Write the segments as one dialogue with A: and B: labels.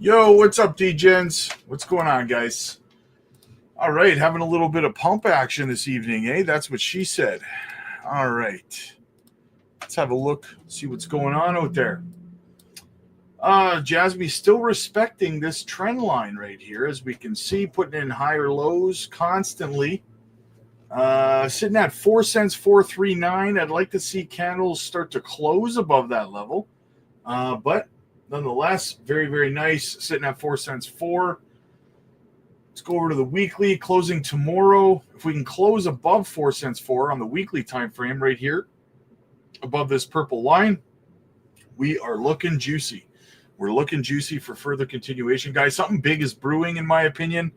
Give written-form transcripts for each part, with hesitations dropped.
A: Yo, what's up, D-Gens? What's going on, guys? All right, having a little bit of pump action this evening, eh? That's what she said. All right. Let's have a look, see what's going on out there. Jasmy's still respecting this trend line right here, as we can see, putting in higher lows constantly. Sitting at 4 cents, 439. I'd like to see candles start to close above that level. But nonetheless, very, very nice. Sitting at 4 cents, 4. Let's go over to the weekly closing tomorrow. If we can close above 4 cents, 4 on the weekly time frame right here, above this purple line, we are looking juicy. We're looking juicy for further continuation, guys. Something big is brewing, in my opinion.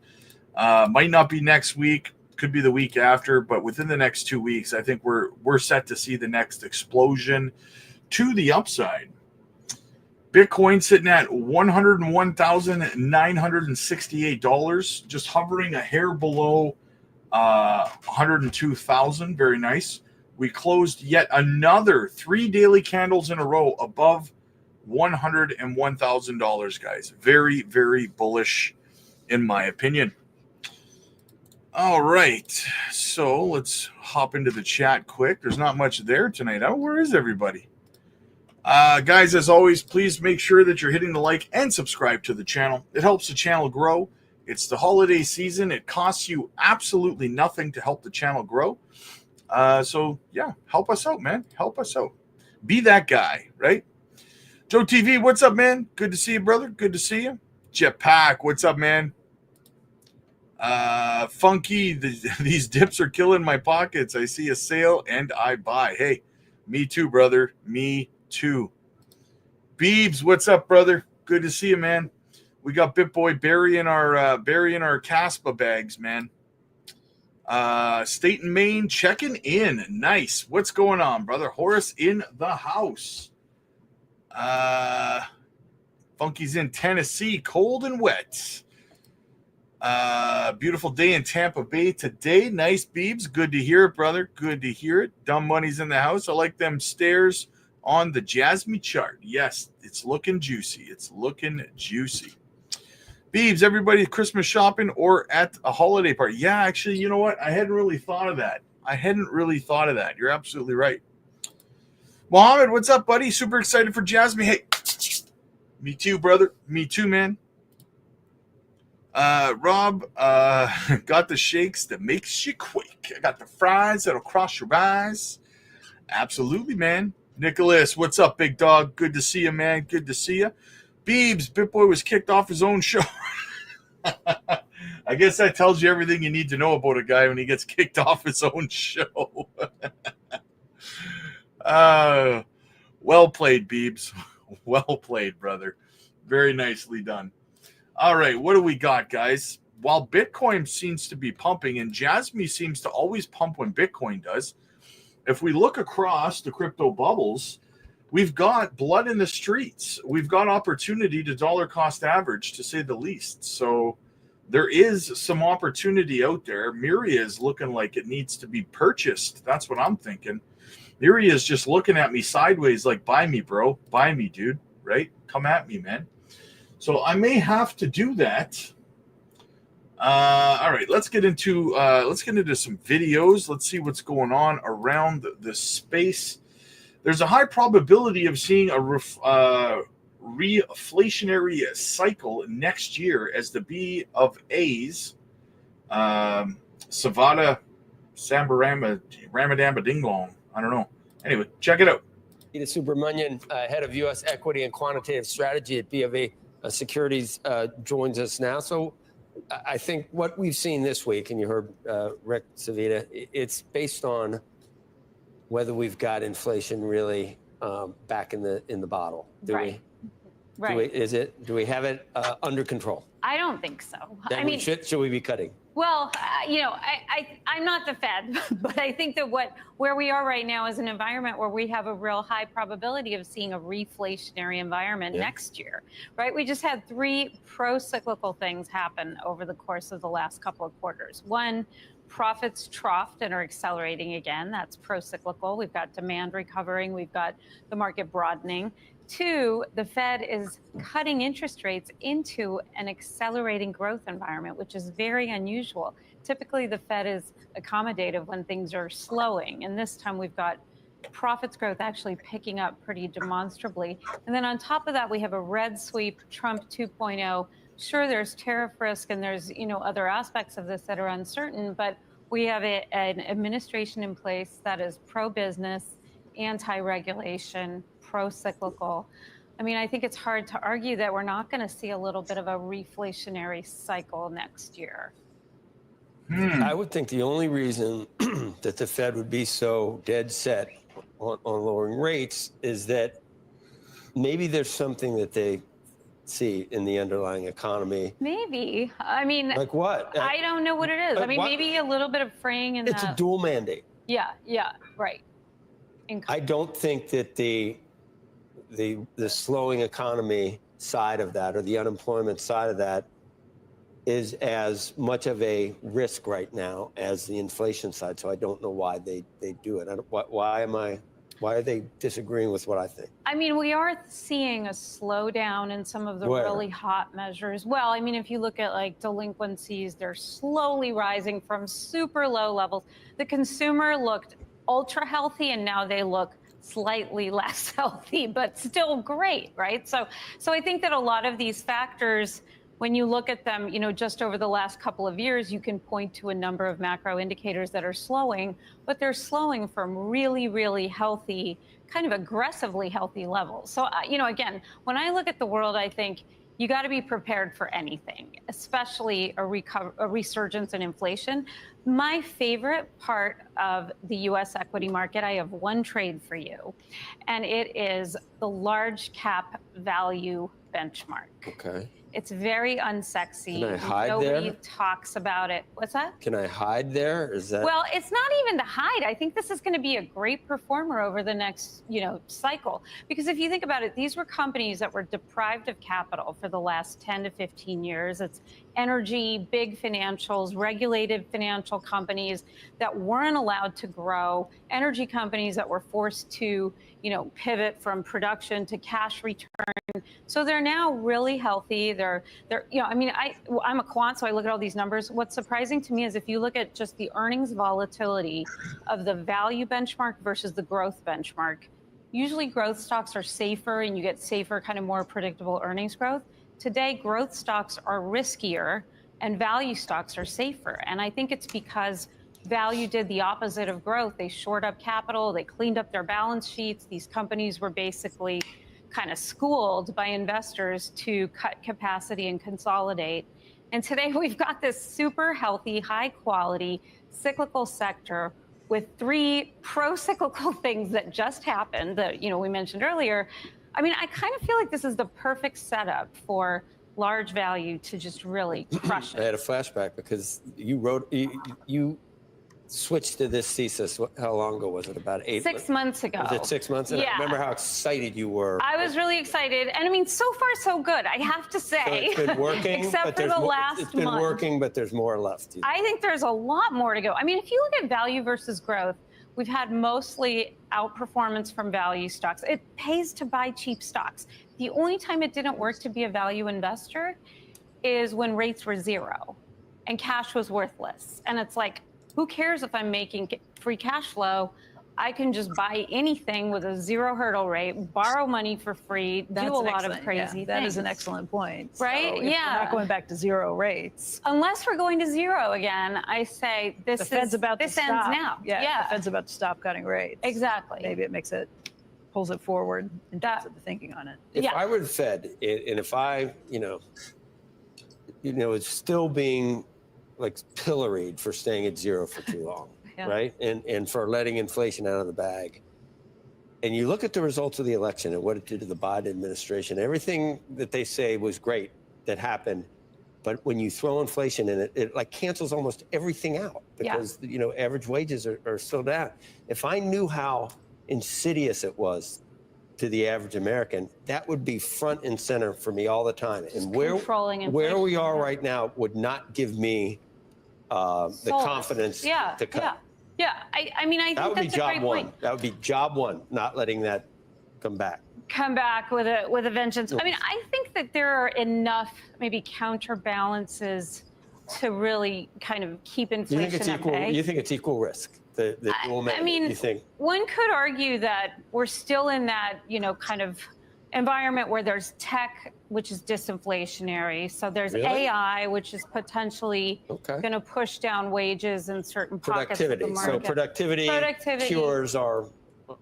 A: Might not be next week, could be the week after, but within the next 2 weeks, I think we're set to see the next explosion to the upside. Bitcoin sitting at $101,968, just hovering a hair below 102,000. Very nice. We closed yet another 3 daily candles in a row above $101,000, guys. Very, very bullish, in my opinion. All right, so let's hop into the chat quick. There's not much there tonight. Oh, where is everybody? Guys, as always, please make sure that you're hitting the like and subscribe to the channel. It helps the channel grow. It's the holiday season. It costs you absolutely nothing to help the channel grow. So, yeah, help us out, man. Help us out. Be that guy, right? Joe TV, what's up, man? Good to see you, brother. Good to see you. Jetpack, what's up, man? Funky, these dips are killing my pockets. I see a sale and I buy. Hey, me too, brother. Me too. Beebs, what's up, brother? Good to see you, man. We got BitBoy burying our KASPA bags, man. State and Maine checking in. Nice. What's going on, brother? Horace in the house. Funky's in Tennessee, cold and wet. Beautiful day in Tampa Bay today. Nice, Beebs. Good to hear it, brother. Good to hear it. Dumb Money's in the house. I like them stairs on the Jasmy chart. Yes, it's looking juicy. It's looking juicy. Beebs, everybody Christmas shopping or at a holiday party? Yeah, actually, you know what? I hadn't really thought of that. You're absolutely right. Mohammed, what's up, buddy? Super excited for Jasmy. Hey, me too, brother. Me too, man. Rob, got the shakes that makes you quake. I got the fries that'll cross your eyes. Absolutely, man. Nicholas, what's up, big dog? Good to see you, man. Good to see you. Beebs, BitBoy was kicked off his own show. I guess that tells you everything you need to know about a guy when he gets kicked off his own show. Well played, Beebs. Well played, brother. Very nicely done. All right, what do we got, guys? While Bitcoin seems to be pumping, and Jasmy seems to always pump when Bitcoin does, if we look across the crypto bubbles, we've got blood in the streets. We've got opportunity to dollar cost average, to say the least. So there is some opportunity out there. Miria is looking like it needs to be purchased. That's what I'm thinking. Miria is just looking at me sideways like, buy me, bro. Buy me, dude. Right? Come at me, man. So I may have to do that. All right, let's get into some videos. Let's see what's going on around the space. There's a high probability of seeing a reflationary cycle next year as the B of A's, Savada Sambarama Ramadamba Dinglong. I don't know. Anyway, check it out.
B: Peter Subramanian, head of U.S. equity and quantitative strategy at B of A Securities, joins us now. So I think what we've seen this week, and you heard Rick Savita, it's based on whether we've got inflation really back in the bottle. Do we have it under control?
C: I don't think so.
B: Then should we be cutting?
C: Well, I'm not the Fed, but I think that where we are right now is an environment where we have a real high probability of seeing a reflationary environment next year, right? We just had 3 pro-cyclical things happen over the course of the last couple of quarters. One, profits troughed and are accelerating again. That's pro-cyclical. We've got demand recovering. We've got the market broadening. Two, the Fed is cutting interest rates into an accelerating growth environment, which is very unusual. Typically, the Fed is accommodative when things are slowing. And this time we've got profits growth actually picking up pretty demonstrably. And then on top of that, we have a red sweep, Trump 2.0. Sure, there's tariff risk and there's, other aspects of this that are uncertain, but we have an administration in place that is pro-business, anti-regulation, pro-cyclical. I mean, I think it's hard to argue that we're not going to see a little bit of a reflationary cycle next year.
B: I would think the only reason that the Fed would be so dead set on lowering rates is that maybe there's something that they see in the underlying economy.
C: Maybe. I mean,
B: like what?
C: I don't know what it is. I mean, maybe a little bit of fraying in
B: It's a dual mandate.
C: Yeah, right.
B: I don't think that the slowing economy side of that, or the unemployment side of that, is as much of a risk right now as the inflation side. So I don't know why they do it. Why are they disagreeing with what I think?
C: I mean, we are seeing a slowdown in some of the really hot measures. Well, I mean, if you look at like delinquencies, they're slowly rising from super low levels. The consumer looked ultra healthy and now they look slightly less healthy, but still great, right? So I think that a lot of these factors, when you look at them, just over the last couple of years, you can point to a number of macro indicators that are slowing, but they're slowing from really, really healthy, kind of aggressively healthy levels. So, again, when I look at the world, I think you got to be prepared for anything, especially a resurgence in inflation. My favorite part of the U.S. equity market, I have one trade for you, and it is the large cap value benchmark.
B: Okay.
C: It's very unsexy.
B: Can I hide
C: Nobody
B: there?
C: talks about it. What's that?
B: Can I hide there? Is that?
C: Well, it's not even to hide. I think this is going to be a great performer over the next, cycle. Because if you think about it, these were companies that were deprived of capital for the last 10 to 15 years. It's energy, big financials, regulated financial companies that weren't allowed to grow, energy companies that were forced to, pivot from production to cash return. So they're now really healthy. I'm a quant, so I look at all these numbers. What's surprising to me is if you look at just the earnings volatility of the value benchmark versus the growth benchmark, usually growth stocks are safer and you get safer, kind of more predictable earnings growth. Today, growth stocks are riskier and value stocks are safer. And I think it's because value did the opposite of growth. They shored up capital, they cleaned up their balance sheets. These companies were basically kind of schooled by investors to cut capacity and consolidate. And today we've got this super healthy, high quality, cyclical sector with three pro-cyclical things that just happened that, we mentioned earlier. I mean, I kind of feel like this is the perfect setup for large value to just really crush it.
B: I had a flashback because you switched to this thesis. How long ago was it? About 6
C: months ago.
B: Was it 6 months? And
C: yeah.
B: I remember how excited you were.
C: I was really excited. And I mean, so far, so good, I have to say.
B: So it's been working,
C: except for the last month.
B: It's been working, but there's more left.
C: I think there's a lot more to go. I mean, if you look at value versus growth, we've had mostly outperformance from value stocks. It pays to buy cheap stocks. The only time it didn't work to be a value investor is when rates were zero and cash was worthless. And it's like, who cares if I'm making free cash flow? I can just buy anything with a zero hurdle rate, borrow money for free, do a lot of crazy things.
D: That is an excellent point.
C: Right?
D: So we're not going back to zero rates.
C: Unless we're going to zero again, I say this ends now.
D: Yeah, the Fed's about to stop cutting rates.
C: Exactly.
D: Maybe it pulls it forward in terms of the thinking on it.
B: If I were the Fed, and if I, it's still being like pilloried for staying at zero for too long, right? And for letting inflation out of the bag. And you look at the results of the election and what it did to the Biden administration, everything that they say was great that happened, but when you throw inflation in it, it like cancels almost everything out because, average wages are still down. If I knew how insidious it was to the average American, that would be front and center for me all the time. And where we are right now would not give me the confidence to cut.
C: Yeah, I mean, I think
B: that would be
C: that's a
B: job
C: great
B: one.
C: point.
B: That would be job one, not letting that come back
C: with a vengeance. I mean, I think that there are enough maybe counterbalances to really kind of keep inflation at bay.
B: You think it's equal risk? The dual mandate,
C: I mean,
B: you think?
C: One could argue that we're still in that, kind of environment where there's tech, which is disinflationary. So there's AI, which is potentially going to push down wages in certain pockets of the market.
B: So productivity cures are.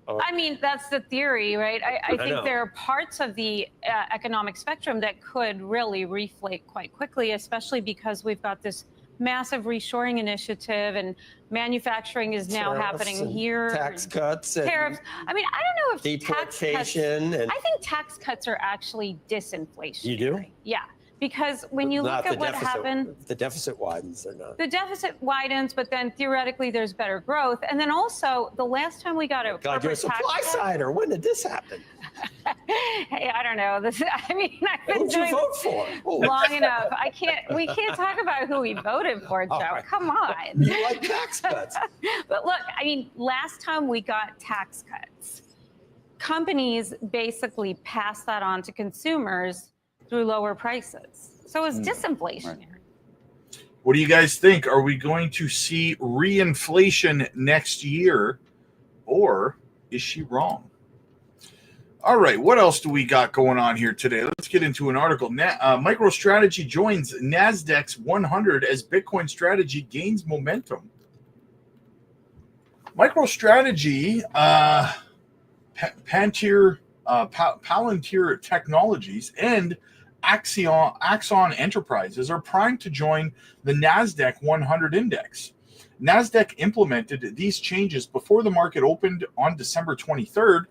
C: I mean, that's the theory, right? I think there are parts of the economic spectrum that could really reflate quite quickly, especially because we've got this massive reshoring initiative and manufacturing is now happening here.
B: Tax cuts.
C: Tariffs. I mean, I don't know if
B: deportation.
C: I think tax cuts are actually disinflationary.
B: You do?
C: Yeah. Because when you look at what happened,
B: the deficit widens or not?
C: The deficit widens, but then theoretically there's better growth. And then also the last time we got a
B: God, you're a supply sider. When did this happen?
C: Hey, I don't know. I've been doing
B: you vote for?
C: long enough. We can't talk about who we voted for, Joe. Right. Come on.
B: You like tax cuts.
C: But look, I mean, last time we got tax cuts, companies basically passed that on to consumers through lower prices. So it's disinflationary.
A: What do you guys think? Are we going to see reinflation next year, or is she wrong? All right, what else do we got going on here today? Let's get into an article. MicroStrategy joins NASDAQ's 100 as Bitcoin strategy gains momentum. MicroStrategy, Palantir Technologies, and Axon Enterprises are primed to join the NASDAQ 100 index. NASDAQ implemented these changes before the market opened on December 23rd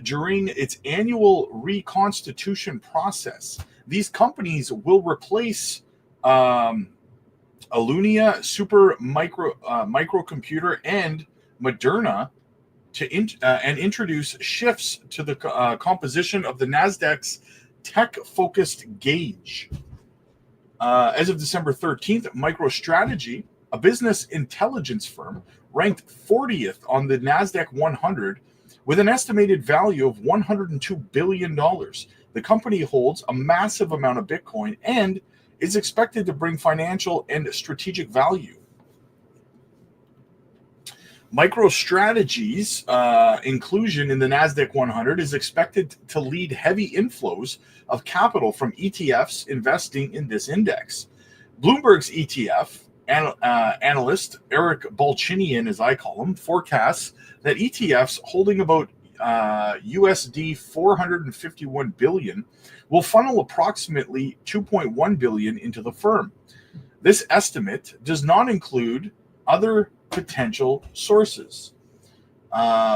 A: during its annual reconstitution process. These companies will replace Alunia, Super Microcomputer, and Moderna and introduce shifts to the composition of the NASDAQ's tech-focused gauge. As of December 13th, MicroStrategy, a business intelligence firm, ranked 40th on the NASDAQ 100 with an estimated value of $102 billion. The company holds a massive amount of Bitcoin and is expected to bring financial and strategic value. MicroStrategy's inclusion in the NASDAQ 100 is expected to lead heavy inflows of capital from ETFs investing in this index. Bloomberg's ETF analyst Eric Balchinian, as I call him, forecasts that ETFs holding about USD 451 billion will funnel approximately 2.1 billion into the firm. This estimate does not include other potential sources,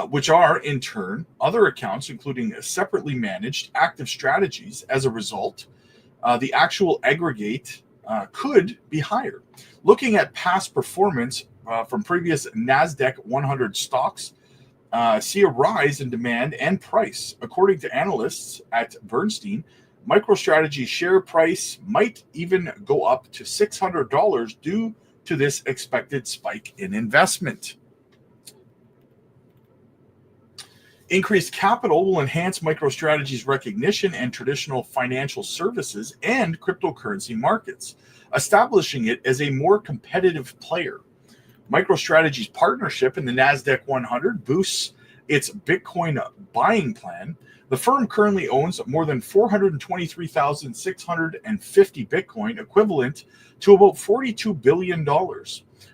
A: which are in turn other accounts, including separately managed active strategies. As a result, the actual aggregate could be higher. Looking at past performance from previous NASDAQ 100 stocks, see a rise in demand and price. According to analysts at Bernstein, MicroStrategy's share price might even go up to $600 due to this expected spike in investment. Increased capital will enhance MicroStrategy's recognition in traditional financial services and cryptocurrency markets, establishing it as a more competitive player. MicroStrategy's partnership in the NASDAQ 100 boosts its Bitcoin buying plan. The firm currently owns more than 423,650 Bitcoin, equivalent to about $42 billion.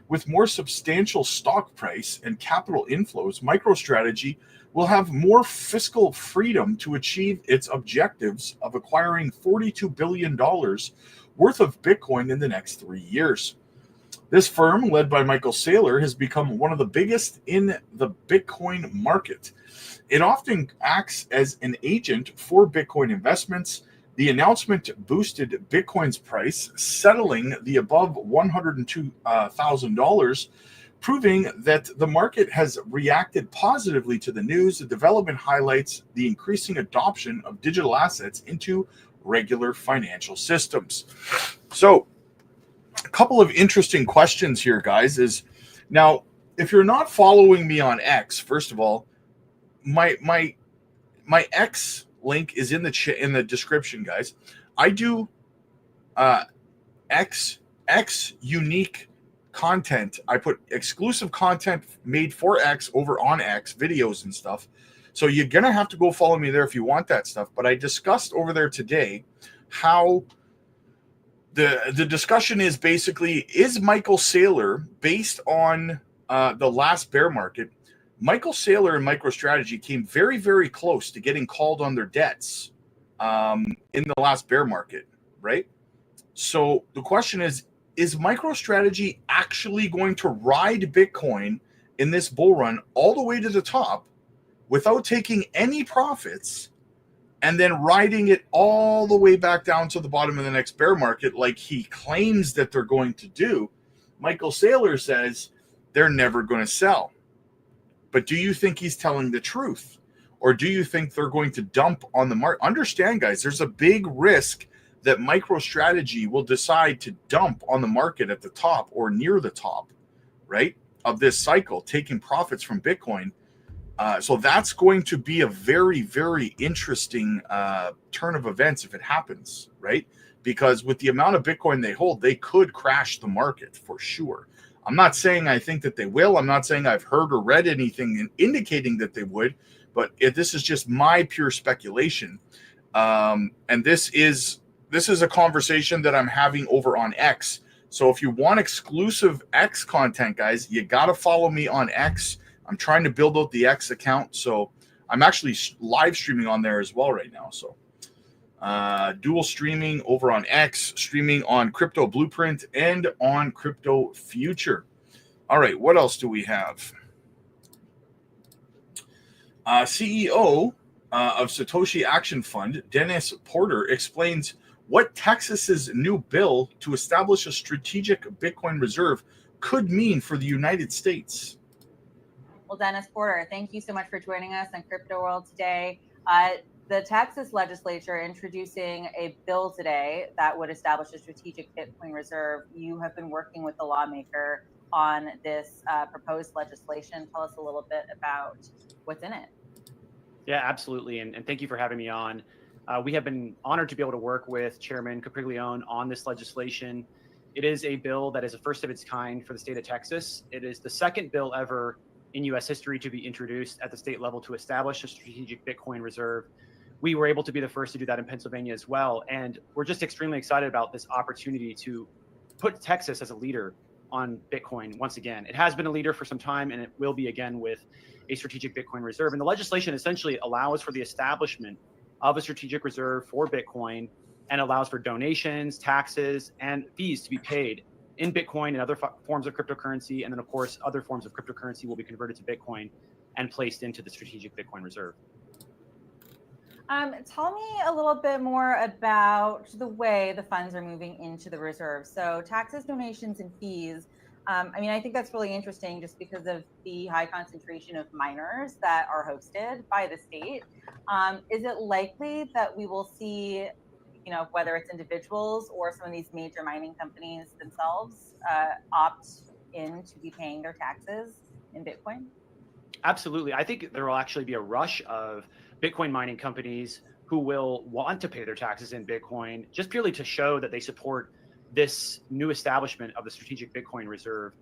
A: With more substantial stock price and capital inflows, MicroStrategy will have more fiscal freedom to achieve its objectives of acquiring $42 billion worth of Bitcoin in the next 3 years. This firm, led by Michael Saylor, has become one of the biggest in the Bitcoin market. It often acts as an agent for Bitcoin investments. The announcement boosted Bitcoin's price, settling the above $102,000, proving that the market has reacted positively to the news. The development highlights the increasing adoption of digital assets into regular financial systems. So, a couple of interesting questions here, guys, is now, if you're not following me on X, first of all, my X link is in the description, guys. I do X unique content. I put exclusive content made for X over on X, videos and stuff. So you're gonna have to go follow me there if you want that stuff. But I discussed over there today how the discussion is basically, is Michael Saylor, based on the last bear market, Michael Saylor and MicroStrategy came very, very close to getting called on their debts in the last bear market, right? So the question is MicroStrategy actually going to ride Bitcoin in this bull run all the way to the top without taking any profits and then riding it all the way back down to the bottom of the next bear market like he claims that they're going to do? Michael Saylor says they're never going to sell. But do you think he's telling the truth? Or do you think they're going to dump on the market? Understand, guys, there's a big risk that MicroStrategy will decide to dump on the market at the top or near the top, right, of this cycle, taking profits from Bitcoin. So that's going to be a very, very interesting turn of events if it happens, right? Because with the amount of Bitcoin they hold, they could crash the market for sure. I'm not saying I think that they will. I'm not saying I've heard or read anything indicating that they would, but this is just my pure speculation. And this is a conversation that I'm having over on X. So if you want exclusive X content, guys, you got to follow me on X. I'm trying to build out the X account. So I'm actually live streaming on there as well right now. So dual streaming over on X, streaming on Crypto Blueprint and on Crypto Future. All right, what else do we have? CEO of Satoshi Action Fund, Dennis Porter, explains what Texas's new bill to establish a strategic Bitcoin reserve could mean for the United States.
E: Well, Dennis Porter, thank you so much for joining us on Crypto World today. The Texas legislature introducing a bill today that would establish a strategic Bitcoin reserve. You have been working with the lawmaker on this proposed legislation. Tell us a little bit about what's in it.
F: Yeah, absolutely. And thank you for having me on. We have been honored to be able to work with Chairman Capriglione on this legislation. It is a bill that is a first of its kind for the state of Texas. It is the second bill ever in U.S. history to be introduced at the state level to establish a strategic Bitcoin reserve. We were able to be the first to do that in Pennsylvania as well. And we're just extremely excited about this opportunity to put Texas as a leader on Bitcoin once again. It has been a leader for some time, and it will be again with a strategic Bitcoin reserve. And the legislation essentially allows for the establishment of a strategic reserve for Bitcoin and allows for donations, taxes, and fees to be paid in Bitcoin and other forms of cryptocurrency. And then, of course, other forms of cryptocurrency will be converted to Bitcoin and placed into the strategic Bitcoin reserve.
E: Tell me a little bit more about the way the funds are moving into the reserve. So taxes, donations, and fees. I mean, I think that's really interesting just because of the high concentration of miners that are hosted by the state. Is it likely that we will see, you know, whether it's individuals or some of these major mining companies themselves opt in to be paying their taxes in Bitcoin?
F: Absolutely. I think there will actually be a rush of Bitcoin mining companies who will want to pay their taxes in Bitcoin just purely to show that they support this new establishment of the strategic Bitcoin reserve.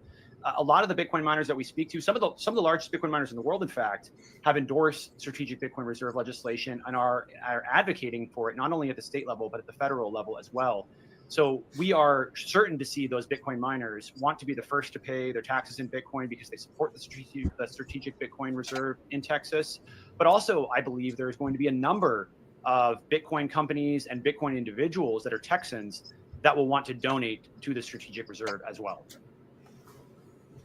F: A lot of the Bitcoin miners that we speak to, some of the largest Bitcoin miners in the world, in fact, have endorsed strategic Bitcoin reserve legislation and are advocating for it, not only at the state level, but at the federal level as well. So we are certain to see those Bitcoin miners want to be the first to pay their taxes in Bitcoin because they support the strategic Bitcoin reserve in Texas. But also, I believe there's going to be a number of Bitcoin companies and Bitcoin individuals that are Texans that will want to donate to the strategic reserve as well.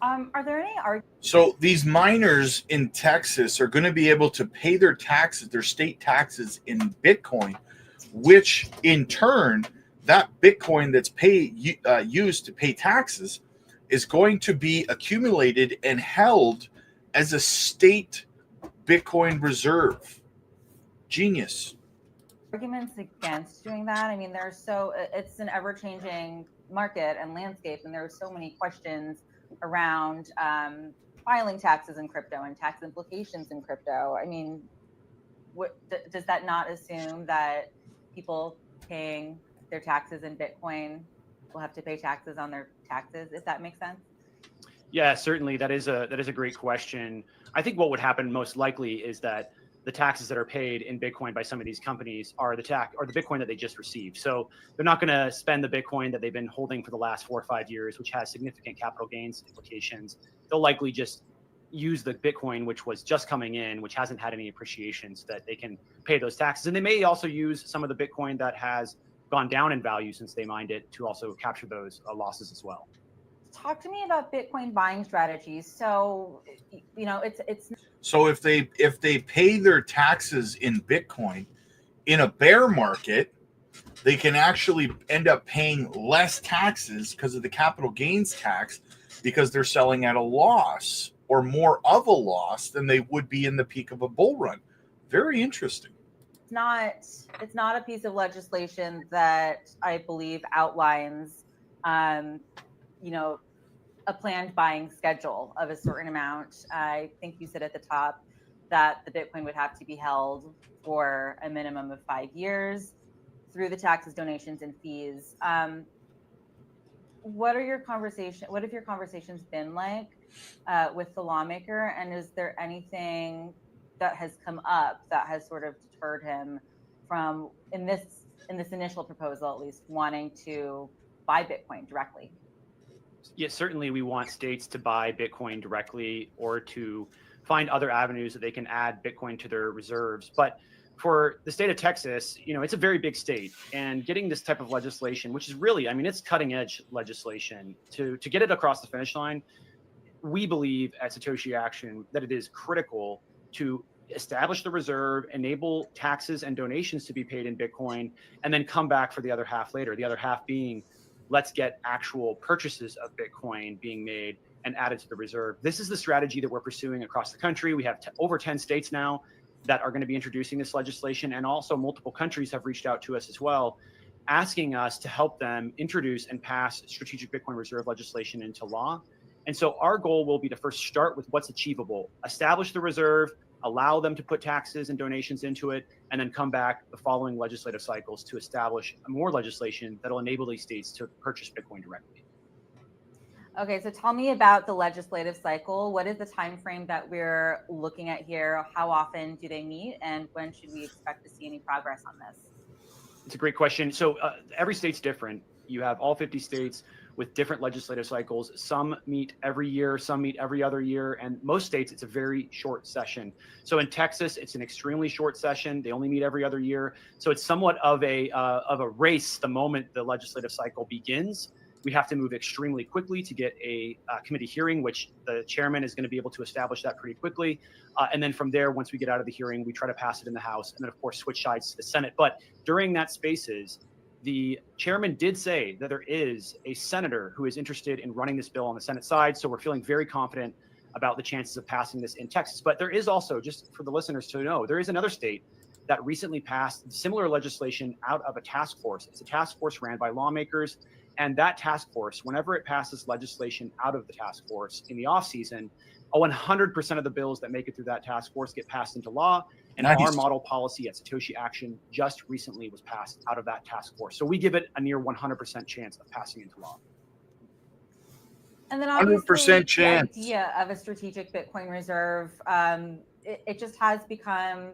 E: Are there any arguments?
A: So these miners in Texas are going to be able to pay their taxes, their state taxes in Bitcoin, which in turn, that Bitcoin that's used to pay taxes is going to be accumulated and held as a state Bitcoin reserve. Genius.
E: Arguments against doing that? I mean, it's an ever-changing market and landscape, and there are so many questions around filing taxes in crypto and tax implications in crypto. I mean, what does that not assume that people paying their taxes in Bitcoin will have to pay taxes on their taxes, if that makes sense?
F: Yeah, certainly. That is a great question. I think what would happen most likely is that the taxes that are paid in Bitcoin by some of these companies are the Bitcoin that they just received. So they're not going to spend the Bitcoin that they've been holding for the last 4 or 5 years, which has significant capital gains implications. They'll likely just use the Bitcoin, which was just coming in, which hasn't had any appreciation, so that they can pay those taxes. And they may also use some of the Bitcoin that has gone down in value since they mined it to also capture those losses as well.
E: Talk to me about Bitcoin buying strategies. So, you know, it's
A: So if they pay their taxes in Bitcoin in a bear market, they can actually end up paying less taxes because of the capital gains tax, because they're selling at a loss or more of a loss than they would be in the peak of a bull run. Very interesting.
E: it's not a piece of legislation that I believe outlines, you know, a planned buying schedule of a certain amount. I think you said at the top that the Bitcoin would have to be held for a minimum of 5 years through the taxes, donations, and fees. What have your conversations been like with the lawmaker? And is there anything that has come up that has sort of deterred him from, in this initial proposal at least, wanting to buy Bitcoin directly?
F: Yes, certainly we want states to buy Bitcoin directly or to find other avenues that they can add Bitcoin to their reserves. But for the state of Texas, you know, it's a very big state, and getting this type of legislation, which is really, I mean, it's cutting edge legislation, to get it across the finish line, we believe at Satoshi Action that it is critical to establish the reserve, enable taxes and donations to be paid in Bitcoin, and then come back for the other half later. The other half being, let's get actual purchases of Bitcoin being made and added to the reserve. This is the strategy that we're pursuing across the country. We have over 10 states now that are going to be introducing this legislation, and also multiple countries have reached out to us as well, asking us to help them introduce and pass strategic Bitcoin reserve legislation into law. And so our goal will be to first start with what's achievable, establish the reserve, allow them to put taxes and donations into it, and then come back the following legislative cycles to establish more legislation that'll enable these states to purchase Bitcoin directly.
E: Okay, so tell me about the legislative cycle. What is the time frame that we're looking at here? How often do they meet, and when should we expect to see any progress on this?
F: It's a great question. So every state's different. You have all 50 states with different legislative cycles. Some meet every year, some meet every other year, and most states it's a very short session. So in Texas, it's an extremely short session. They only meet every other year. So it's somewhat of a race the moment the legislative cycle begins. We have to move extremely quickly to get a committee hearing, which the chairman is going to be able to establish that pretty quickly. And then from there, once we get out of the hearing, we try to pass it in the House, and then of course switch sides to the Senate. But during that spaces, the chairman did say that there is a senator who is interested in running this bill on the Senate side. So we're feeling very confident about the chances of passing this in Texas. But there is also, just for the listeners to know, there is another state that recently passed similar legislation out of a task force. It's a task force ran by lawmakers. And that task force, whenever it passes legislation out of the task force in the off season, 100% of the bills that make it through that task force get passed into law. And nice. Our model policy at Satoshi Action just recently was passed out of that task force. So we give it a near 100% chance of passing into law.
E: And then obviously
A: 100% chance.
E: The idea of a strategic Bitcoin reserve, it just has become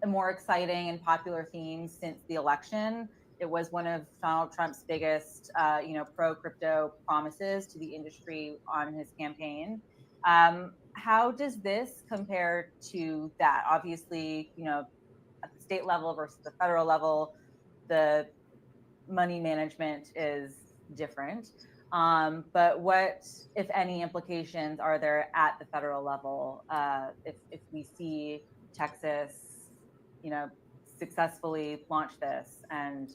E: a more exciting and popular theme since the election. It was one of Donald Trump's biggest, pro-crypto promises to the industry on his campaign. How does this compare to that? Obviously, at the state level versus the federal level, the money management is different. But what, if any, implications are there at the federal level if we see Texas, successfully launch this and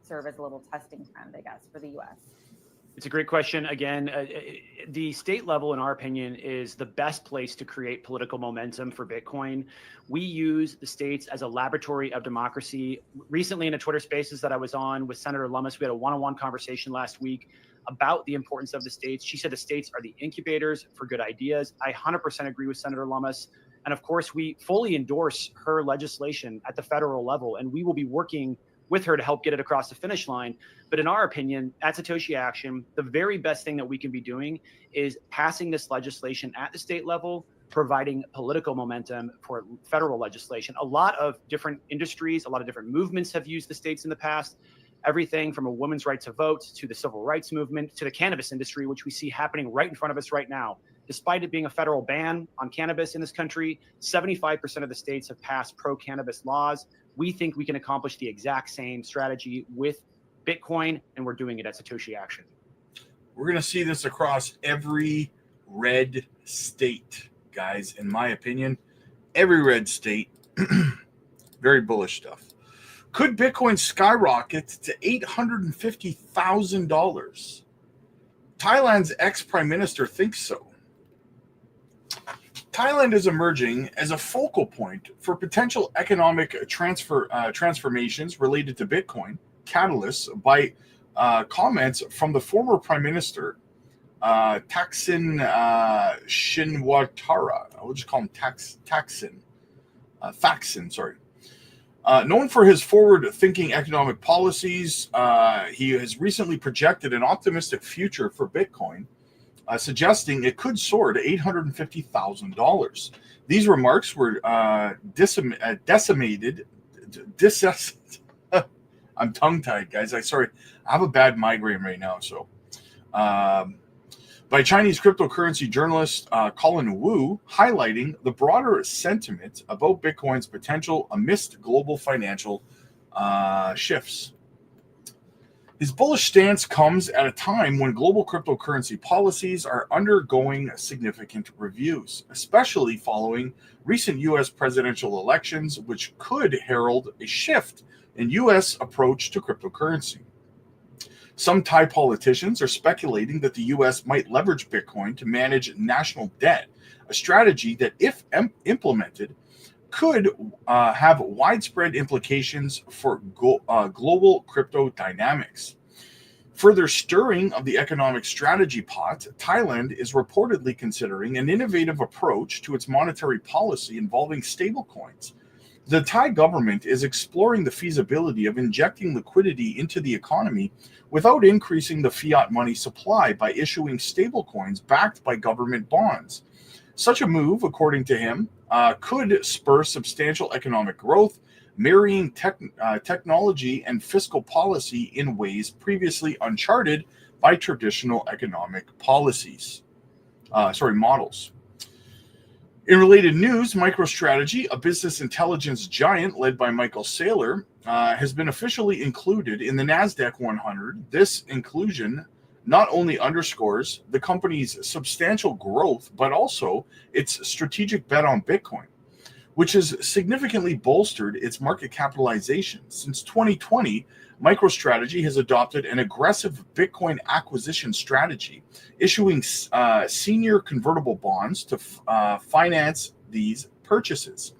E: serve as a little testing ground, I guess, for the U.S.?
F: It's a great question. Again, the state level, in our opinion, is the best place to create political momentum for Bitcoin. We use the states as a laboratory of democracy. Recently, in a Twitter Spaces that I was on with Senator Lummis, we had a one-on-one conversation last week about the importance of the states. She said the states are the incubators for good ideas. I 100% agree with Senator Lummis. And of course, we fully endorse her legislation at the federal level, and we will be working with her to help get it across the finish line. But in our opinion, at Satoshi Action, the very best thing that we can be doing is passing this legislation at the state level, providing political momentum for federal legislation. A lot of different industries, a lot of different movements have used the states in the past. Everything from a women's right to vote to the civil rights movement to the cannabis industry, which we see happening right in front of us right now. Despite it being a federal ban on cannabis in this country, 75% of the states have passed pro-cannabis laws. We think we can accomplish the exact same strategy with Bitcoin, and we're doing it at Satoshi Action.
A: We're going to see this across every red state, guys. In my opinion, every red state. Very bullish stuff. Could Bitcoin skyrocket to $850,000? Thailand's ex-prime minister thinks so. Thailand is emerging as a focal point for potential economic transformations related to Bitcoin, catalysts by comments from the former prime minister, Thaksin Shinawatra. I'll just call him Thaksin. Known for his forward-thinking economic policies, he has recently projected an optimistic future for Bitcoin, suggesting it could soar to $850,000. These remarks were decimated. I'm tongue-tied, guys. I have a bad migraine right now. So, by Chinese cryptocurrency journalist Colin Wu, highlighting the broader sentiment about Bitcoin's potential amidst global financial shifts. His bullish stance comes at a time when global cryptocurrency policies are undergoing significant reviews, especially following recent U.S. presidential elections, which could herald a shift in U.S. approach to cryptocurrency. Some Thai politicians are speculating that the U.S. might leverage Bitcoin to manage national debt, a strategy that, if implemented, could have widespread implications for global crypto dynamics. Further stirring of the economic strategy pot, Thailand is reportedly considering an innovative approach to its monetary policy involving stablecoins. The Thai government is exploring the feasibility of injecting liquidity into the economy without increasing the fiat money supply by issuing stablecoins backed by government bonds. Such a move, according to him, could spur substantial economic growth, marrying technology and fiscal policy in ways previously uncharted by traditional economic models. In related news, MicroStrategy, a business intelligence giant led by Michael Saylor, has been officially included in the NASDAQ 100. This inclusion not only underscores the company's substantial growth, but also its strategic bet on Bitcoin, which has significantly bolstered its market capitalization. Since 2020, MicroStrategy has adopted an aggressive Bitcoin acquisition strategy, issuing senior convertible bonds to finance these purchases.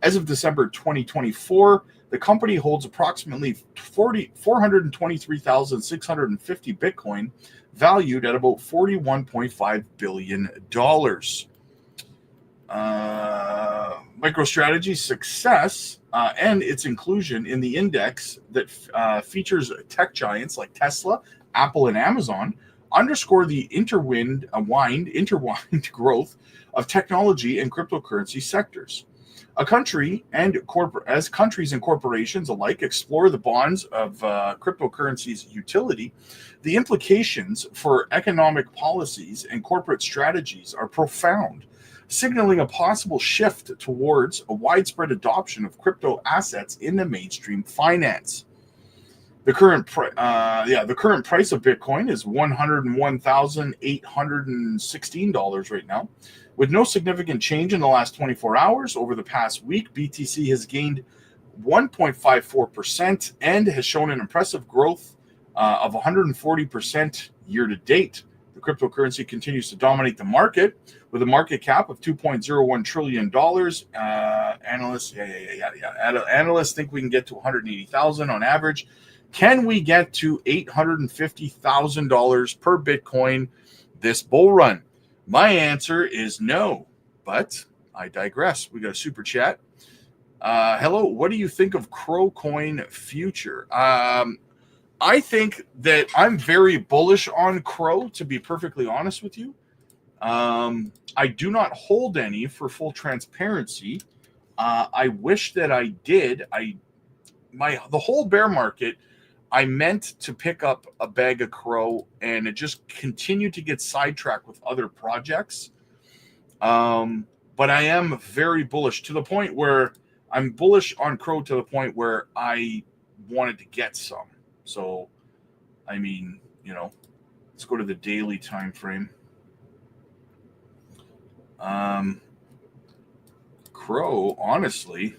A: As of December 2024, the company holds approximately 423,650 Bitcoin, valued at about $41.5 billion. MicroStrategy's success and its inclusion in the index that features tech giants like Tesla, Apple, and Amazon underscore the intertwined growth of technology and cryptocurrency sectors. Countries and corporations alike explore the bonds of cryptocurrency's utility, the implications for economic policies and corporate strategies are profound, signaling a possible shift towards a widespread adoption of crypto assets in the mainstream finance. The current price of Bitcoin is $101,816 right now, with no significant change in the last 24 hours. Over the past week, BTC has gained 1.54% and has shown an impressive growth of 140% year to date. The cryptocurrency continues to dominate the market with a market cap of $2.01 trillion. Analysts think we can get to 180,000 on average. Can we get to $850,000 per Bitcoin this bull run? My answer is no, but I digress. We got a super chat. Hello, what do you think of Crow Coin future? I think that I'm very bullish on Crow, to be perfectly honest with you. I do not hold any, for full transparency. I wish that I did. The whole bear market, I meant to pick up a bag of Crow, and it just continued to get sidetracked with other projects. But I am very bullish, to the point where I'm bullish on Crow to the point where I wanted to get some. So, I mean, let's go to the daily time frame. Crow, honestly,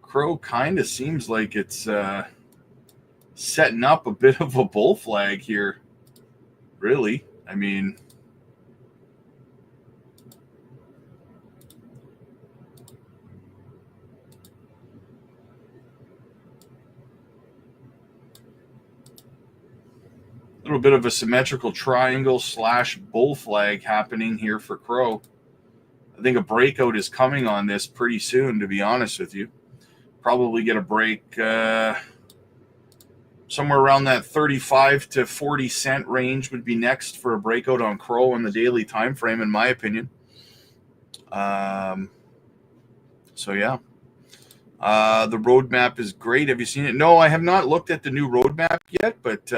A: Crow kind of seems like it's setting up a bit of a bull flag here. Really, I mean, a little bit of a symmetrical triangle / bull flag happening here for Crow. I think a breakout is coming on this pretty soon, to be honest with you. Probably get a break somewhere around that 35 to 40 cent range would be next for a breakout on Crow on the daily time frame, in my opinion. So yeah. The roadmap is great. Have you seen it? No, I have not looked at the new roadmap yet, but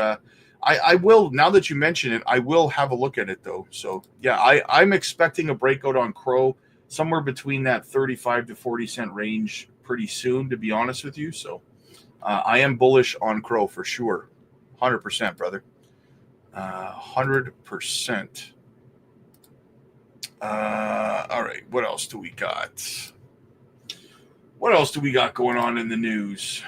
A: I will, now that you mention it, I will have a look at it though. So yeah, I'm expecting a breakout on Crow somewhere between that 35 to 40 cent range pretty soon, to be honest with you. So I am bullish on Crow for sure. 100%, brother. 100%. All right. What else do we got? What else do we got going on in the news?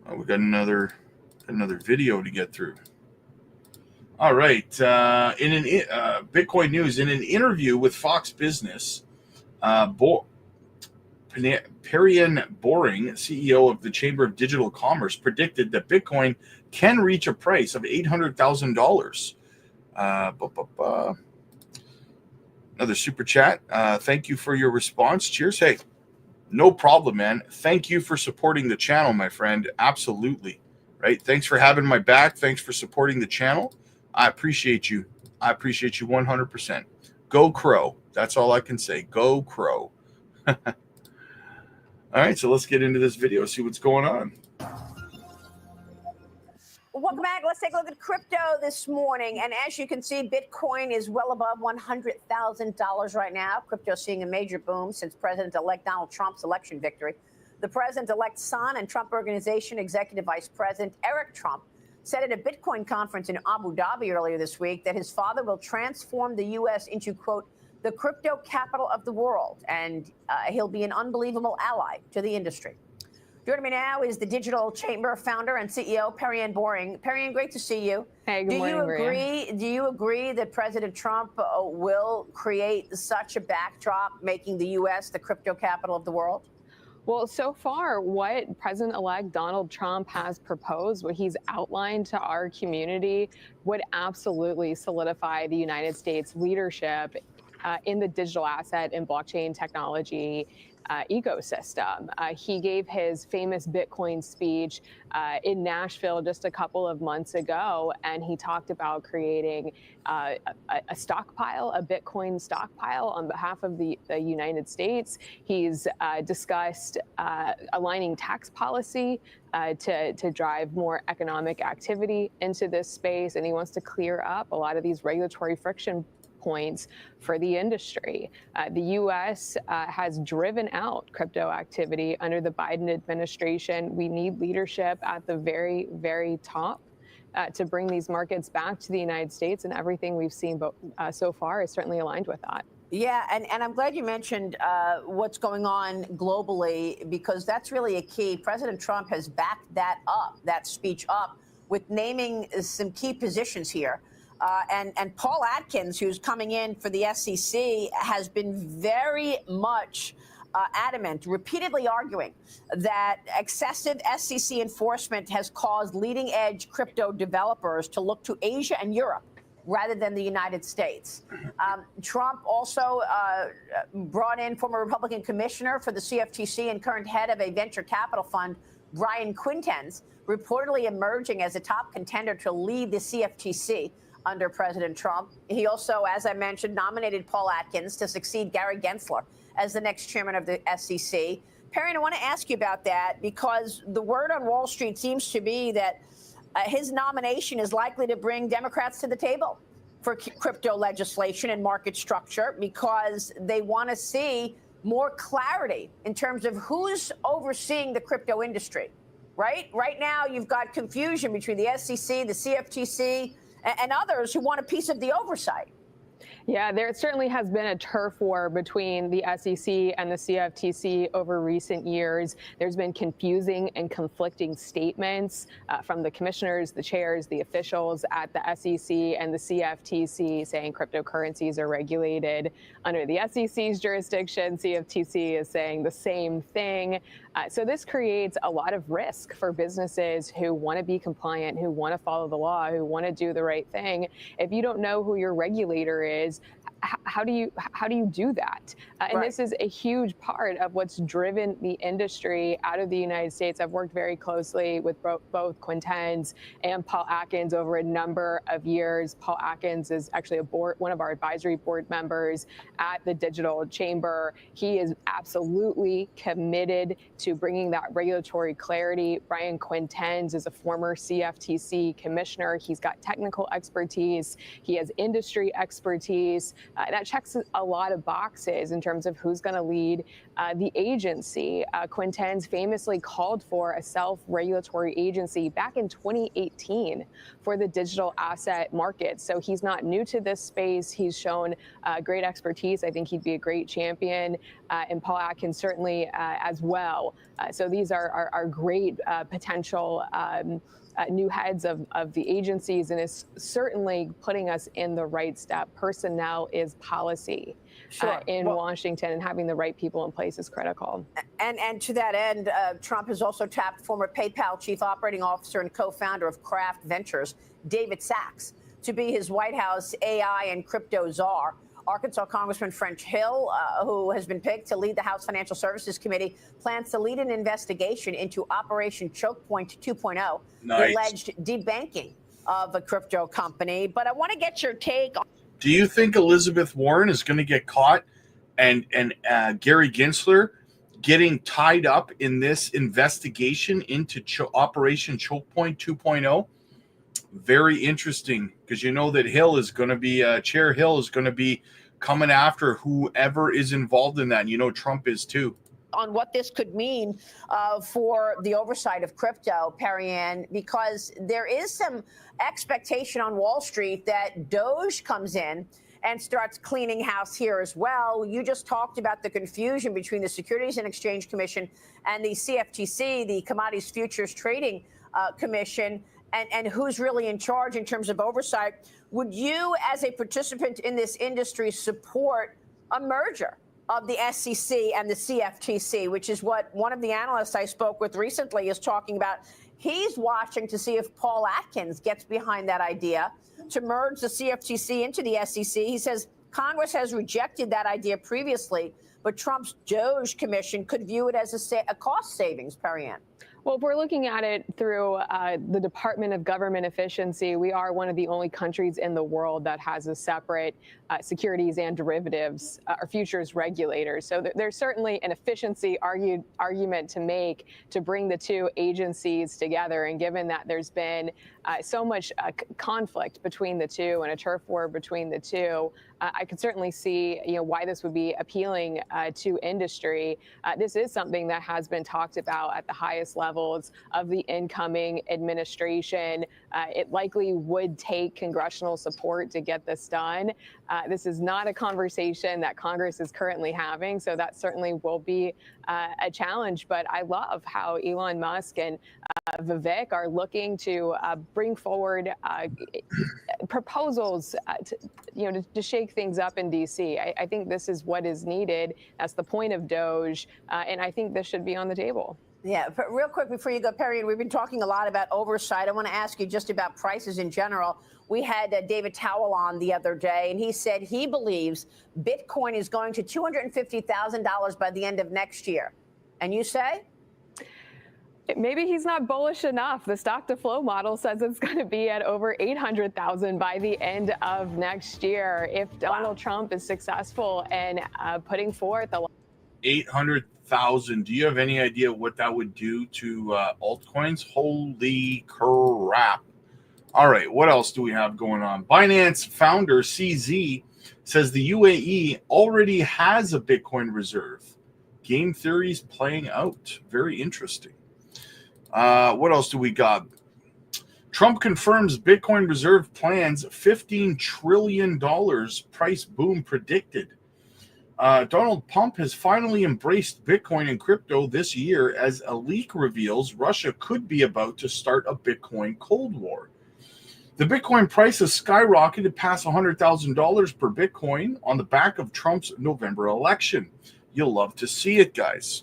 A: Oh, we got another video to get through. All right. In an Bitcoin news, in an interview with Fox Business, Perian Boring, CEO of the Chamber of Digital Commerce, predicted that Bitcoin can reach a price of $800,000. Another super chat. Thank you for your response. Cheers. Hey. No problem, man. Thank you for supporting the channel, my friend. Absolutely. Right? Thanks for having my back. Thanks for supporting the channel. I appreciate you. I appreciate you 100%. Go Crow. That's all I can say. Go Crow. All right, so let's get into this video, see what's going on.
G: Welcome back. Let's take a look at crypto this morning. And as you can see, Bitcoin is well above $100,000 right now. Crypto seeing a major boom since President-elect Donald Trump's election victory. The President-elect's son and Trump Organization Executive Vice President Eric Trump said at a Bitcoin conference in Abu Dhabi earlier this week that his father will transform the U.S. into, quote, the crypto capital of the world. And he'll be an unbelievable ally to the industry. Joining me now is the Digital Chamber founder and CEO, Perian Boring. Perian, great to see you.
H: Hey, good morning,
G: Do you agree that President Trump will create such a backdrop, making the U.S. the crypto capital of the world?
H: Well, so far, what President-elect Donald Trump has proposed, what he's outlined to our community, would absolutely solidify the United States leadership in the digital asset and blockchain technology ecosystem. He gave his famous Bitcoin speech in Nashville just a couple of months ago, and he talked about creating a stockpile, a Bitcoin stockpile on behalf of the United States. He's discussed aligning tax policy to drive more economic activity into this space, and he wants to clear up a lot of these regulatory friction points for the industry. The U.S. Has driven out crypto activity under the Biden administration. We need leadership at the very, very top to bring these markets back to the United States, and everything we've seen so far is certainly aligned with that.
G: Yeah, and I'm glad you mentioned what's going on globally, because that's really a key. President Trump has backed that speech up, with naming some key positions here. And Paul Atkins, who's coming in for the SEC, has been very much adamant, repeatedly arguing that excessive SEC enforcement has caused leading-edge crypto developers to look to Asia and Europe rather than the United States. Trump also brought in former Republican commissioner for the CFTC and current head of a venture capital fund, Brian Quintenz, reportedly emerging as a top contender to lead the CFTC under President Trump. He also, as I mentioned, nominated Paul Atkins to succeed Gary Gensler as the next chairman of the SEC. Perry, I want to ask you about that because the word on Wall Street seems to be that his nomination is likely to bring Democrats to the table for crypto legislation and market structure because they want to see more clarity in terms of who's overseeing the crypto industry, right? Right now, you've got confusion between the SEC, the CFTC, and others who want a piece of the oversight.
H: Yeah, there certainly has been a turf war between the SEC and the CFTC over recent years. There's been confusing and conflicting statements from the commissioners, the chairs, the officials at the SEC and the CFTC saying cryptocurrencies are regulated under the SEC's jurisdiction. CFTC is saying the same thing. So this creates a lot of risk for businesses who want to be compliant, who want to follow the law, who want to do the right thing. If you don't know who your regulator is, how do you do that? And
G: Right.
H: This is a huge part of what's driven the industry out of the United States. I've worked very closely with both Quintenz and Paul Atkins over a number of years. Paul Atkins is actually one of our advisory board members at the Digital Chamber. He is absolutely committed to bringing that regulatory clarity. Brian Quintenz is a former CFTC commissioner. He's got technical expertise. He has industry expertise. That checks a lot of boxes in terms of who's going to lead the agency. Quintenz famously called for a self-regulatory agency back in 2018 for the digital asset market. So he's not new to this space. He's shown great expertise. I think he'd be a great champion, and Paul Atkins certainly as well. So these are great potential new heads of the agencies, and is certainly putting us in the right step. Personnel is policy in Washington, and having the right people in place is critical.
G: And to that end, Trump has also tapped former PayPal chief operating officer and co-founder of Kraft Ventures, David Sachs, to be his White House AI and crypto czar. Arkansas Congressman French Hill, who has been picked to lead the House Financial Services Committee, plans to lead an investigation into Operation Choke Point 2.0, the alleged debanking of a crypto company. But I want to get your take on.
A: Do you think Elizabeth Warren is going to get caught and Gary Gensler getting tied up in this investigation into Operation Choke Point 2.0? Very interesting, because you know that Hill is going to be, Chair Hill is going to be coming after whoever is involved in that. And you know Trump is too.
G: On what this could mean for the oversight of crypto, Perrianne, because there is some expectation on Wall Street that Doge comes in and starts cleaning house here as well. You just talked about the confusion between the Securities and Exchange Commission and the CFTC, the Commodities Futures Trading Commission, and who's really in charge in terms of oversight. Would you, as a participant in this industry, support a merger of the SEC and the CFTC, which is what one of the analysts I spoke with recently is talking about? He's watching to see if Paul Atkins gets behind that idea to merge the CFTC into the SEC. He says Congress has rejected that idea previously, but Trump's Doge Commission could view it as a cost savings, Perrianne.
H: Well, if we're looking at it through the Department of Government Efficiency, we are one of the only countries in the world that has a separate securities and derivatives or futures regulator. So there's certainly an efficiency argument to make to bring the two agencies together. And given that there's been so much conflict between the two and a turf war between the two, I could certainly see why this would be appealing to industry. This is something that has been talked about at the highest level levels of the incoming administration. It likely would take congressional support to get this done. This is not a conversation that Congress is currently having, so that certainly will be a challenge. But I love how Elon Musk and Vivek are looking to bring forward proposals to shake things up in DC. I think this is what is needed. That's the point of Doge, and I think this should be on the table.
G: Yeah, but real quick before you go, Perry, and we've been talking a lot about oversight. I want to ask you just about prices in general. We had David Towell on the other day, and he said he believes Bitcoin is going to $250,000 by the end of next year. And you say?
H: Maybe he's not bullish enough. The stock to flow model says it's going to be at over 800,000 by the end of next year if Donald Trump is successful in putting forth a
A: 800,000. Do you have any idea what that would do to altcoins? Holy crap. All right, what else do we have going on? Binance founder CZ says the UAE already has a Bitcoin reserve. Game theories playing out. Very interesting. What else do we got? Trump confirms Bitcoin reserve plans, $15 trillion price boom predicted. Donald Trump has finally embraced Bitcoin and crypto this year as a leak reveals Russia could be about to start a Bitcoin Cold War. The Bitcoin price has skyrocketed past $100,000 per Bitcoin on the back of Trump's November election. You'll love to see it, guys.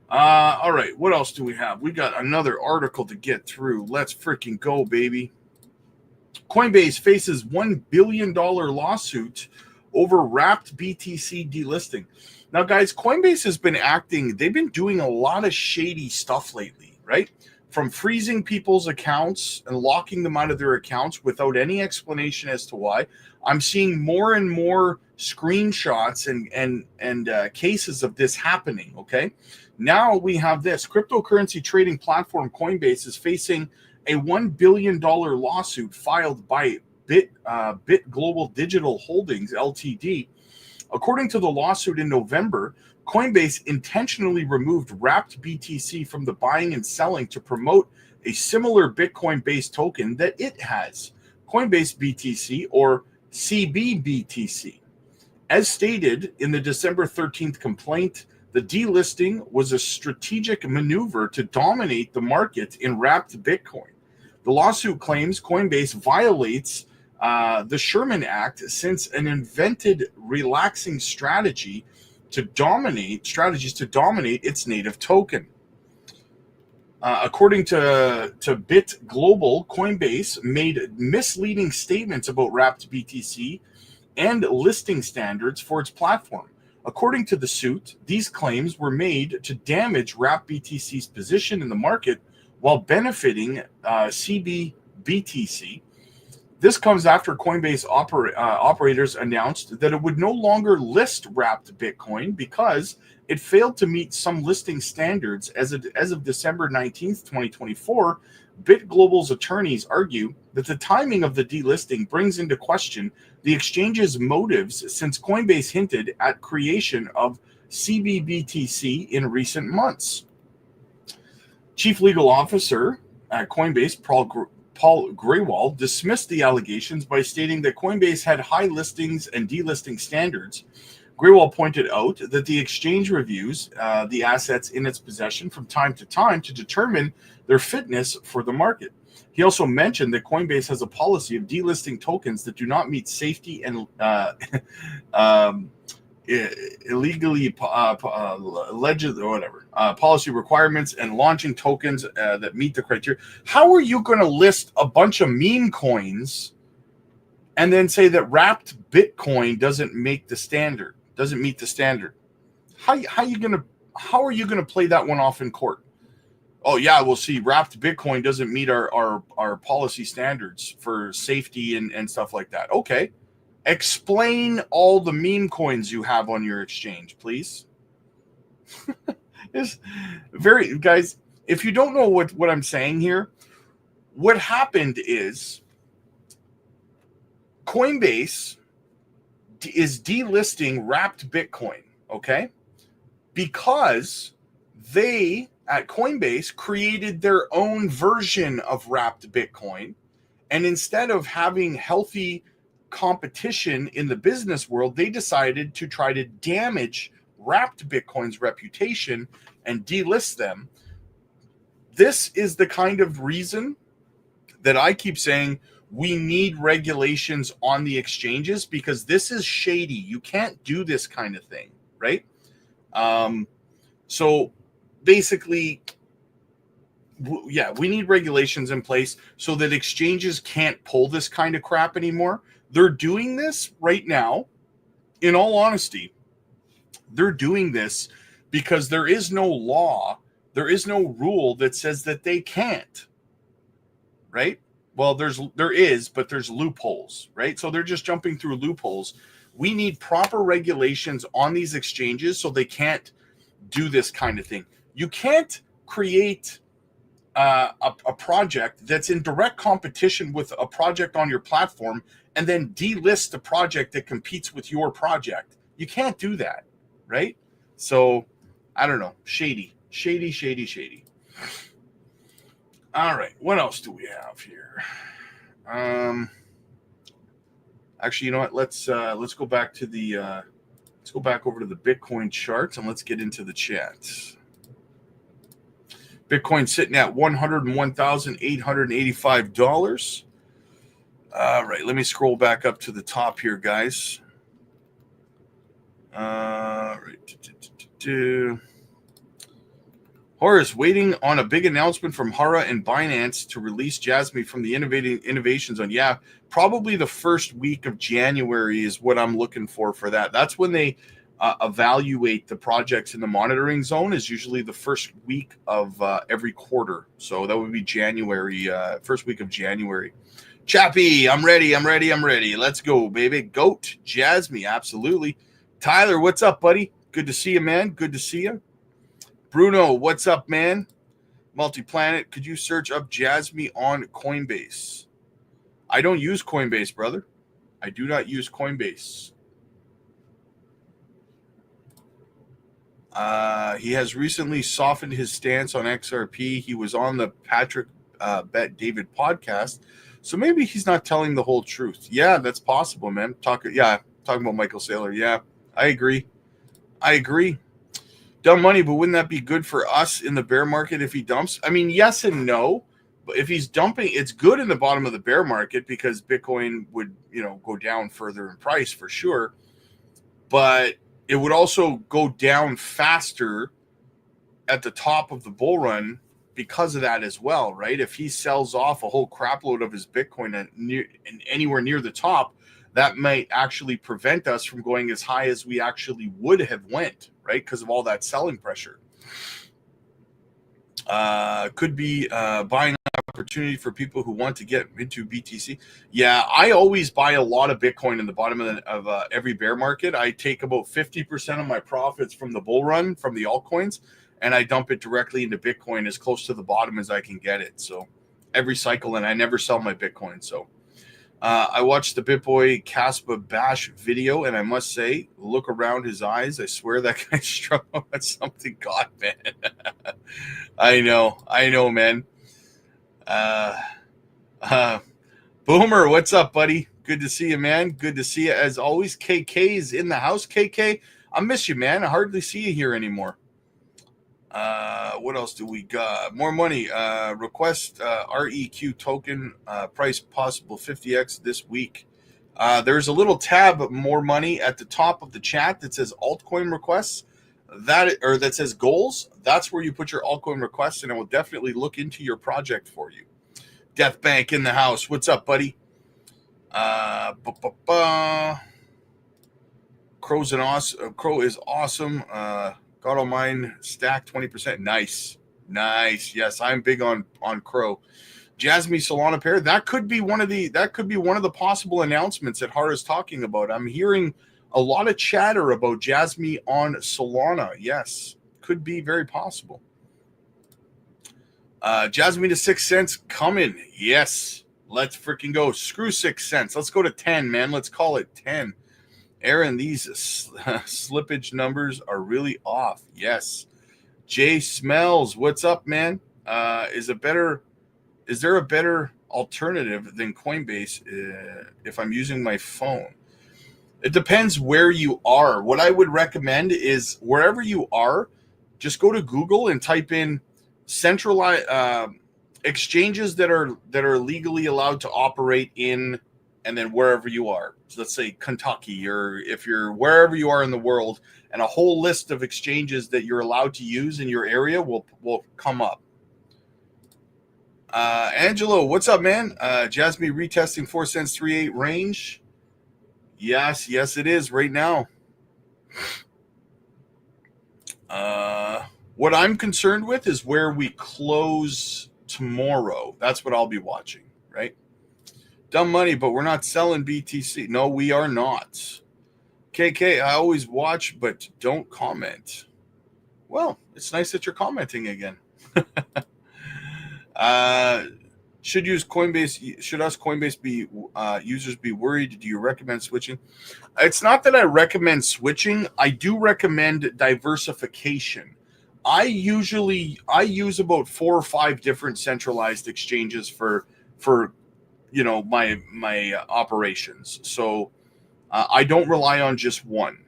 A: All right, what else do we have? We got another article to get through. Let's freaking go, baby. Coinbase faces $1 billion lawsuit over wrapped BTC delisting. Now, guys, Coinbase has been they've been doing a lot of shady stuff lately, right? From freezing people's accounts and locking them out of their accounts without any explanation as to why. I'm seeing more and more screenshots and cases of this happening, okay? Now we have this. Cryptocurrency trading platform Coinbase is facing a $1 billion lawsuit filed by Bit Global Digital Holdings, Ltd. According to the lawsuit in November, Coinbase intentionally removed wrapped BTC from the buying and selling to promote a similar Bitcoin-based token that it has, Coinbase BTC or CBBTC. As stated in the December 13th complaint, the delisting was a strategic maneuver to dominate the market in wrapped Bitcoin. The lawsuit claims Coinbase violates the Sherman Act since an invented relaxing strategies to dominate its native token. According to Bit Global, Coinbase made misleading statements about wrapped BTC and listing standards for its platform. According to the suit, these claims were made to damage wrapped BTC's position in the market while benefiting CBBTC. This comes after Coinbase operators announced that it would no longer list wrapped Bitcoin because it failed to meet some listing standards. As of December 19th, 2024, Bit Global's attorneys argue that the timing of the delisting brings into question the exchange's motives since Coinbase hinted at creation of CBBTC in recent months. Chief Legal Officer at Coinbase, Paul Grewal, dismissed the allegations by stating that Coinbase had high listings and delisting standards. Grewal pointed out that the exchange reviews the assets in its possession from time to time to determine their fitness for the market. He also mentioned that Coinbase has a policy of delisting tokens that do not meet safety and illegally alleged or whatever policy requirements and launching tokens that meet the criteria. How are you going to list a bunch of meme coins and then say that wrapped Bitcoin doesn't meet the standard? How are you going to play that one off in court? Oh yeah, we'll see. Wrapped Bitcoin doesn't meet our policy standards for safety and stuff like that. Okay. Explain all the meme coins you have on your exchange, please. Guys, if you don't know what I'm saying here, what happened is Coinbase is delisting wrapped Bitcoin, okay? Because they, at Coinbase created their own version of wrapped Bitcoin. And instead of having healthy competition in the business world, they decided to try to damage wrapped Bitcoin's reputation and delist them. This is the kind of reason that I keep saying we need regulations on the exchanges, because this is shady. You can't do this kind of thing, right? So basically, yeah, we need regulations in place so that exchanges can't pull this kind of crap anymore. They're doing this right now. In all honesty, they're doing this because there is no law, there is no rule that says that they can't, right? Well, there is, but there's loopholes, right? So they're just jumping through loopholes. We need proper regulations on these exchanges so they can't do this kind of thing. You can't create a project that's in direct competition with a project on your platform and then delist a project that competes with your project. You can't do that, right? So, I don't know. Shady. All right. What else do we have here? Actually, you know what? Let's go back to the let's go back over to the Bitcoin charts and let's get into the chat. Bitcoin sitting at $101,885. All right, let me scroll back up to the top here, guys. All right. Horace waiting on a big announcement from Hara and Binance to release Jasmy from the innovation zone. Yeah, probably the first week of January is what I'm looking for that. That's when they evaluate the projects in the monitoring zone, is usually the first week of every quarter. So that would be January, first week of January. Chappie, I'm ready. Let's go, baby. Goat, Jasmy, absolutely. Tyler, what's up, buddy? Good to see you, man. Good to see you. Bruno, what's up, man? Multiplanet, could you search up Jasmy on Coinbase? I don't use Coinbase, brother. I do not use Coinbase. He has recently softened his stance on XRP. He was on the Patrick Bet David podcast, so maybe he's not telling the whole truth. Yeah, that's possible, man. Talking about Michael Saylor. Yeah, I agree. Dumb money, but wouldn't that be good for us in the bear market if he dumps? I mean, yes and no. But if he's dumping, it's good in the bottom of the bear market because Bitcoin would, go down further in price for sure. But it would also go down faster at the top of the bull run because of that as well, right? If he sells off a whole crap load of his Bitcoin anywhere near the top, that might actually prevent us from going as high as we actually would have went, right? Because of all that selling pressure. Could be buying opportunity for people who want to get into BTC. Yeah, I always buy a lot of Bitcoin in the bottom of every bear market. I take about 50% of my profits from the bull run, from the altcoins, and I dump it directly into Bitcoin as close to the bottom as I can get it. So every cycle, and I never sell my Bitcoin. So I watched the BitBoy KASPA Bash video, and I must say, look around his eyes. I swear that guy's struggling with something. God, man. I know, man. Boomer, what's up, buddy? Good to see you, man. Good to see you as always. KK is in the house. KK, I miss you, man. I hardly see you here anymore. What else do we got? More money. Request REQ token price possible 50x this week. There's a little tab of more money at the top of the chat that says altcoin requests. That says goals. That's where you put your altcoin requests, and it will definitely look into your project for you. Death Bank in the house. What's up, buddy? Crow is awesome. Got all mine stacked 20%. Nice. Yes, I'm big on Crow. Jasmy Solana pair. That could be one of the possible announcements that Hara's talking about. I'm hearing a lot of chatter about Jasmy on Solana. Yes, could be very possible. Jasmy to 6 cents coming. Yes, let's freaking go. Screw 6 cents. Let's go to 10, man. Let's call it 10. Aaron, these slippage numbers are really off. Yes. Jay Smells, what's up, man? Is there a better alternative than Coinbase if I'm using my phone? It depends where you are. What I would recommend is wherever you are, just go to Google and type in centralized exchanges that are legally allowed to operate in, and then wherever you are. So let's say Kentucky, or if you're wherever you are in the world, and a whole list of exchanges that you're allowed to use in your area will come up. Angelo, what's up, man? Jasmy retesting 4 cents 3.8 range. Yes, it is right now. What I'm concerned with is where we close tomorrow. That's what I'll be watching, right? Dumb money, but we're not selling BTC. No, we are not. KK, I always watch, but don't comment. Well, it's nice that you're commenting again. Should us Coinbase be users be worried? Do you recommend switching? It's not that I recommend switching. I do recommend diversification. I use about 4 or 5 different centralized exchanges for my operations. So I don't rely on just one.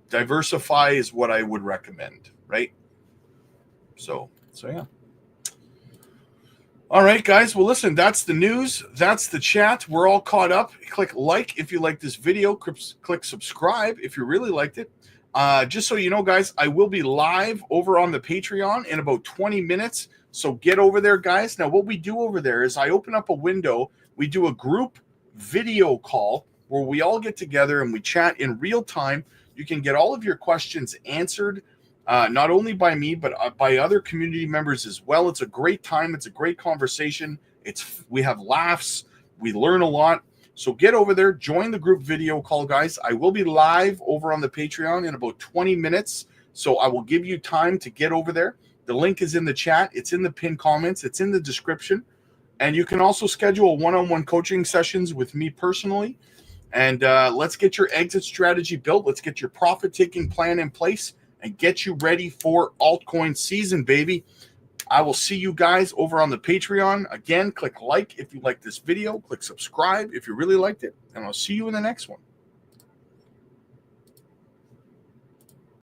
A: Diversify is what I would recommend, right? So yeah. All right, guys. Well, listen, that's the news. That's the chat. We're all caught up. Click like if you like this video. Click subscribe if you really liked it. Just so you know, guys, I will be live over on the Patreon in about 20 minutes. So get over there, guys. Now, what we do over there is I open up a window. We do a group video call where we all get together and we chat in real time. You can get all of your questions answered. Not only by me, but by other community members as well. It's a great time. It's a great conversation. We have laughs. We learn a lot. So get over there. Join the group video call, guys. I will be live over on the Patreon in about 20 minutes. So I will give you time to get over there. The link is in the chat. It's in the pinned comments. It's in the description. And you can also schedule one-on-one coaching sessions with me personally. And let's get your exit strategy built. Let's get your profit-taking plan in place and get you ready for altcoin season, baby. I will see you guys over on the Patreon. Again, click like if you like this video. Click subscribe if you really liked it. And I'll see you in the next one.